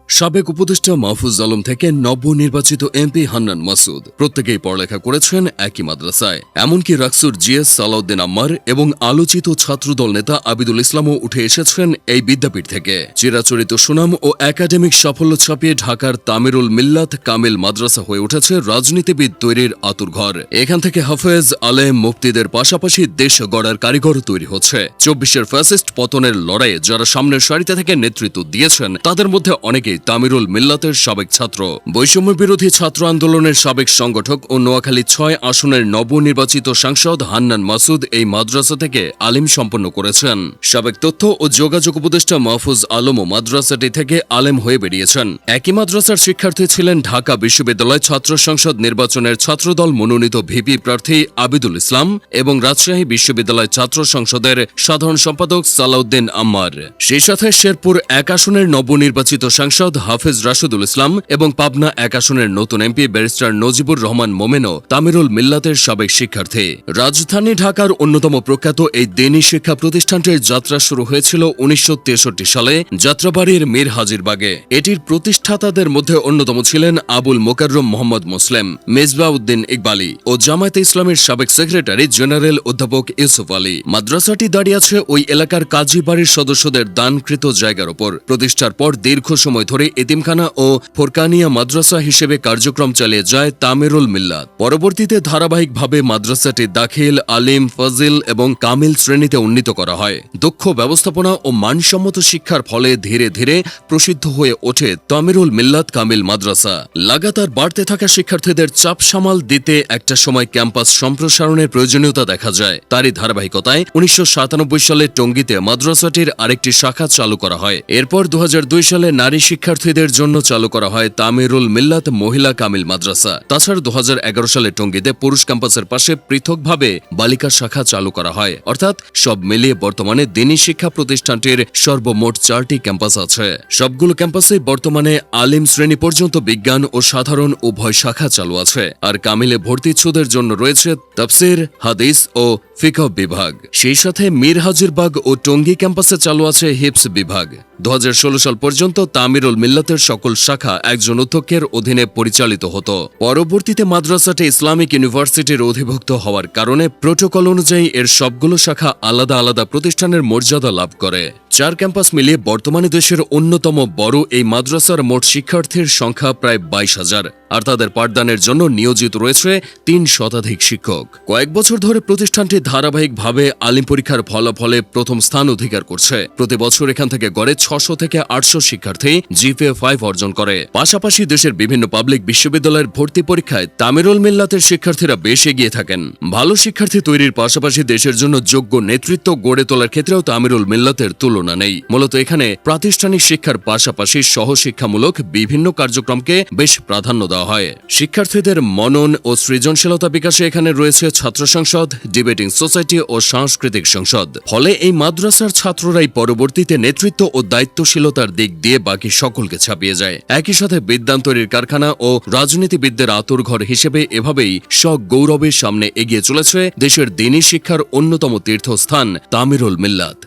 সাবেক উপদেষ্টা মাহফুজ আলম থেকে নবনির্বাচিত এমপি হান্নান মাসুদ প্রত্যেকেই পড়ালেখা করেছেন একই মাদ্রাসায়। এমনকি রাকসুর জিএস সালাউদ্দিন আম্মার এবং আলোচিত ছাত্রদল নেতা আবিদুল ইসলামও উঠে এসেছেন এই বিদ্যাপীঠ থেকে। চিরাচরিত সুনাম ও একাডেমিক সাফল্য ছাপিয়ে ঢাকার তামিরুল মিল্লাত কামিল মাদ্রাসা হয়ে উঠেছে রাজনীতিবিদ তৈরির আতুরঘর। এখান থেকে হাফেজ, আলেম, মুফতিদের পাশাপাশি দেশ গড়ার কারিগর তৈরি হচ্ছে। ২৪-এর ফ্যাসিস্ট পতনের লড়াইয়ে যারা সামনের সারিতে থেকে নেতৃত্ব দিয়েছেন তাদের মধ্যে অনেকেই তামিরুল মিল্লাতের সাবেক ছাত্র। বৈষম্য বিরোধী ছাত্র আন্দোলনের সাবেক সংগঠক ও নোয়াখালী ৬ আসনের নবনির্বাচিত সাংসদ হান্নান মাসুদ এই মাদ্রাসা থেকে আলিম সম্পন্ন করেছেন। সাবেক তথ্য ও যোগাযোগ উপদেষ্টা মাহফুজ আলমও মাদ্রাসাটি থেকে আলেম হয়ে বেরিয়েছেন। একই মাদ্রাসার শিক্ষার্থী ছিলেন ঢাকা বিশ্ববিদ্যালয় ছাত্র সংসদ নির্বাচনের ছাত্রদল মনোনীত ভিপি প্রার্থী আবিদুল ইসলাম এবং রাজশাহী বিশ্ববিদ্যালয় ছাত্র সংসদের সাধারণ সম্পাদক সালাউদ্দিন আম্মার। সেই সাথে শেরপুর ১ আসনের নবনির্বাচিত সাংসদ হাফেজ রাশেদুল ইসলাম এবং পাবনা ১ আসনের নতুন এমপি ব্যারিস্টার নজিবুর রহমান মোমেনও তামিরুল মিল্লাতের সাবেক শিক্ষার্থী। রাজধানী ঢাকার অন্যতম প্রখ্যাত এই দ্বীনি শিক্ষা প্রতিষ্ঠানটির যাত্রা শুরু হয়েছিল ১৯৬৩ সালে যাত্রাবাড়ির মীর হাজিরবাগে। এটির প্রতিষ্ঠাতাদের মধ্যে অন্যতম ছিলেন আবুল মোকাররম মোহাম্মদ মুসলেম, মেজবাহ উদ্দিন ইকবালী ও জামায়াতে ইসলামের সাবেক সেক্রেটারি জেনারেল অধ্যাপক ইউসুফ আলী। মাদ্রাসাটি দাঁড়িয়ে আছে ওই এলাকার কাজী বাড়ির সদস্যদের দানকৃত জায়গার ওপর। প্রতিষ্ঠার পর দীর্ঘ সময় ধরে এতিমখানা ও ফোরকানিয়া মাদ্রাসা হিসেবে কার্যক্রম চালিয়ে যায় তামিরুল মিল্লাত। পরবর্তীতে ধারাবাহিকভাবে মাদ্রাসাটি দাখিল, আলিম, ফাজিল এবং কামিল শ্রেণীতে উন্নীত করা হয়। দক্ষ ব্যবস্থাপনা ও মানসম্মত শিক্ষার ফলে ধীরে ধীরে প্রসিদ্ধ হয়ে ওঠে তামিরুল মিল্লাত কামিল মাদ্রাসা। লাগাতার বাড়তে থাকা শিক্ষার্থীদের চাপ সামাল দিতে একটা সময় ক্যাম্পাস সম্প্রসারণের প্রয়োজনীয়তা দেখা যায়। তারই ধারাবাহিকতায় ১৯৯৭ সালে টঙ্গীতে মাদ্রাসাটির আরেকটি শাখা চালু করা হয়। এরপর ২০০২ সালে নারী শিক্ষার্থীদের জন্য চালু করা হয় তামিরুল মিল্লাত মহিলা কামিল মাদ্রাসা। তাছাড়া ২০১১ সালে টঙ্গীতে পুরুষ ক্যাম্পাসের পাশে পৃথকভাবে বালিকা শাখা চালু করা হয়। অর্থাৎ সব মিলিয়ে বর্তমানে দ্বীনি শিক্ষা প্রতিষ্ঠানটির সর্বমোট ৪টি ক্যাম্পাস আছে। সবগুলো ক্যাম্পাসে বর্তমানে আলিম শ্রেণী পর্যন্ত বিজ্ঞান ও সাধারণ উভয় শাখা চালু আছে। আর কামিলে ভর্তিচ্ছুদের জন্য রয়েছে তাফসির, হাদিস ও ফিকহ বিভাগ। সেই সাথে মীর হাজিরবাগ ও টঙ্গী ক্যাম্পাসে চালু আছে হিফজ বিভাগ। ২০১৬ সাল পর্যন্ত তামিরুল মিল্লাতের সকল শাখা একজন অধ্যক্ষের অধীনে পরিচালিত হতো। পরবর্তীতে মাদ্রাসাটি ইসলামিক ইউনিভার্সিটির অধিভুক্ত হওয়ার কারণে প্রোটোকল অনুযায়ী এর সবগুলো শাখা আলাদা আলাদা প্রতিষ্ঠানের মর্যাদা লাভ করে। ৪ ক্যাম্পাস মিলিয়ে বর্তমানে দেশের অন্যতম বড় এই মাদ্রাসার মোট শিক্ষার্থীর সংখ্যা প্রায় ২২,০০০। আর তাদের পাঠদানের জন্য নিয়োজিত রয়েছে ৩ শতাধিক শিক্ষক। কয়েক বছর ধরে প্রতিষ্ঠানটি ধারাবাহিকভাবে আলিম পরীক্ষার ফলাফলে প্রথম স্থান অধিকার করছে। প্রতি বছর এখান থেকে গড়ে ৬০০ থেকে ৮০০ শিক্ষার্থী জিপিএ ৫ অর্জন করে। পাশাপাশি দেশের বিভিন্ন পাবলিক বিশ্ববিদ্যালয়ের ভর্তি পরীক্ষায় তামিরুল মিল্লাতের শিক্ষার্থীরা বেশ এগিয়ে থাকেন। ভালো শিক্ষার্থী তৈরির পাশাপাশি দেশের জন্য যোগ্য নেতৃত্ব গড়ে তোলার ক্ষেত্রেও তামিরুল মিল্লাতের তুলনা নেই। মূলত এখানে প্রাতিষ্ঠানিক শিক্ষার পাশাপাশি সহশিক্ষামূলক বিভিন্ন কার্যক্রমকে বেশ প্রাধান্য দেওয়া হয়। শিক্ষার্থীদের মনন ও সৃজনশীলতা বিকাশে এখানে রয়েছে ছাত্র সংসদ, ডিবেটিং সোসাইটি ও সাংস্কৃতিক সংসদ। ফলে এই মাদ্রাসার ছাত্ররাই পরবর্তীতে নেতৃত্ব ও দায়িত্বশীলতার দিক দিয়ে বাকি সকলকে ছাপিয়ে যায়। একই সাথে বিদ্যান তৈরির কারখানা ও রাজনীতিবিদদের আতুরঘর হিসেবে এভাবেই সগৌরবের সামনে এগিয়ে চলেছে দেশের দ্বীনি শিক্ষার অন্যতম তীর্থস্থান তামিরুল মিল্লাত।